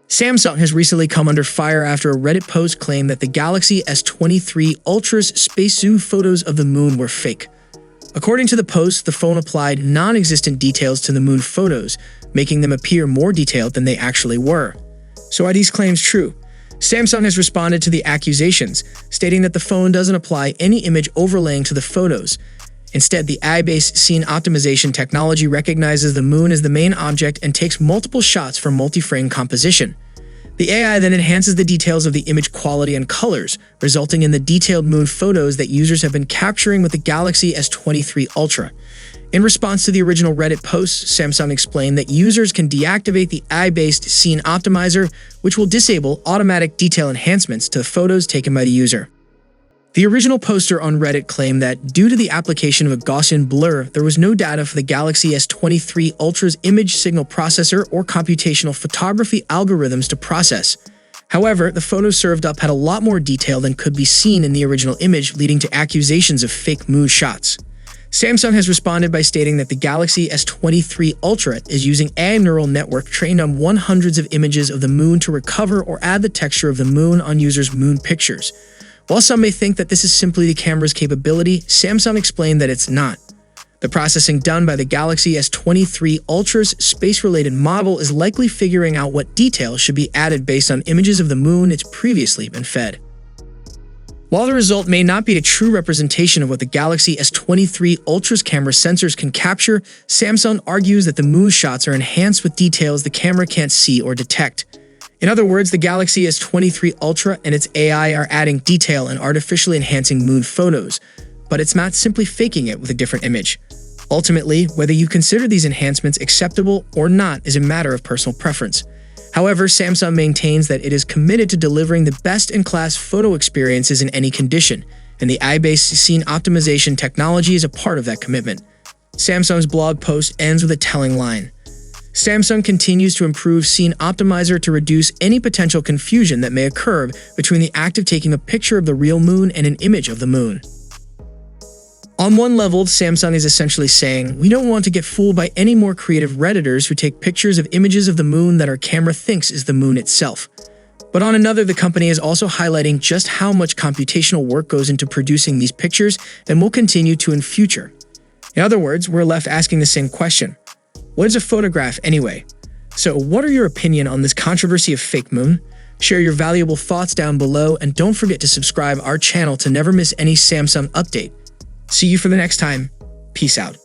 Samsung has recently come under fire after a Reddit post claimed that the Galaxy S23 Ultra's spacesuit photos of the moon were fake. According to the post, the phone applied non-existent details to the moon photos, making them appear more detailed than they actually were. So are these claims true? Samsung has responded to the accusations, stating that the phone doesn't apply any image overlaying to the photos. Instead, the AI-based scene optimization technology recognizes the moon as the main object and takes multiple shots for multi-frame composition. The AI then enhances the details of the image quality and colors, resulting in the detailed moon photos that users have been capturing with the Galaxy S23 Ultra. In response to the original Reddit post, Samsung explained that users can deactivate the AI-based scene optimizer, which will disable automatic detail enhancements to the photos taken by the user. The original poster on Reddit claimed that due to the application of a Gaussian blur, there was no data for the Galaxy S23 Ultra's image signal processor or computational photography algorithms to process. However, the photos served up had a lot more detail than could be seen in the original image, leading to accusations of fake moon shots. Samsung has responded by stating that the Galaxy S23 Ultra is using AI neural network trained on hundreds of images of the moon to recover or add the texture of the moon on users' moon pictures. While some may think that this is simply the camera's capability, Samsung explained that it's not. The processing done by the Galaxy S23 Ultra's space-related model is likely figuring out what details should be added based on images of the moon it's previously been fed. While the result may not be a true representation of what the Galaxy S23 Ultra's camera sensors can capture, Samsung argues that the moon shots are enhanced with details the camera can't see or detect. In other words, the Galaxy S23 Ultra and its AI are adding detail and artificially enhancing moon photos, but it's not simply faking it with a different image. Ultimately, whether you consider these enhancements acceptable or not is a matter of personal preference. However, Samsung maintains that it is committed to delivering the best-in-class photo experiences in any condition, and the AI-based scene optimization technology is a part of that commitment. Samsung's blog post ends with a telling line. Samsung continues to improve Scene Optimizer to reduce any potential confusion that may occur between the act of taking a picture of the real moon and an image of the moon. On one level, Samsung is essentially saying, we don't want to get fooled by any more creative Redditors who take pictures of images of the moon that our camera thinks is the moon itself. But on another, the company is also highlighting just how much computational work goes into producing these pictures and will continue to in future. In other words, we're left asking the same question. What is a photograph anyway? So what are your opinion on this controversy of fake moon? Share your valuable thoughts down below and don't forget to subscribe our channel to never miss any Samsung update. See you for the next time. Peace out.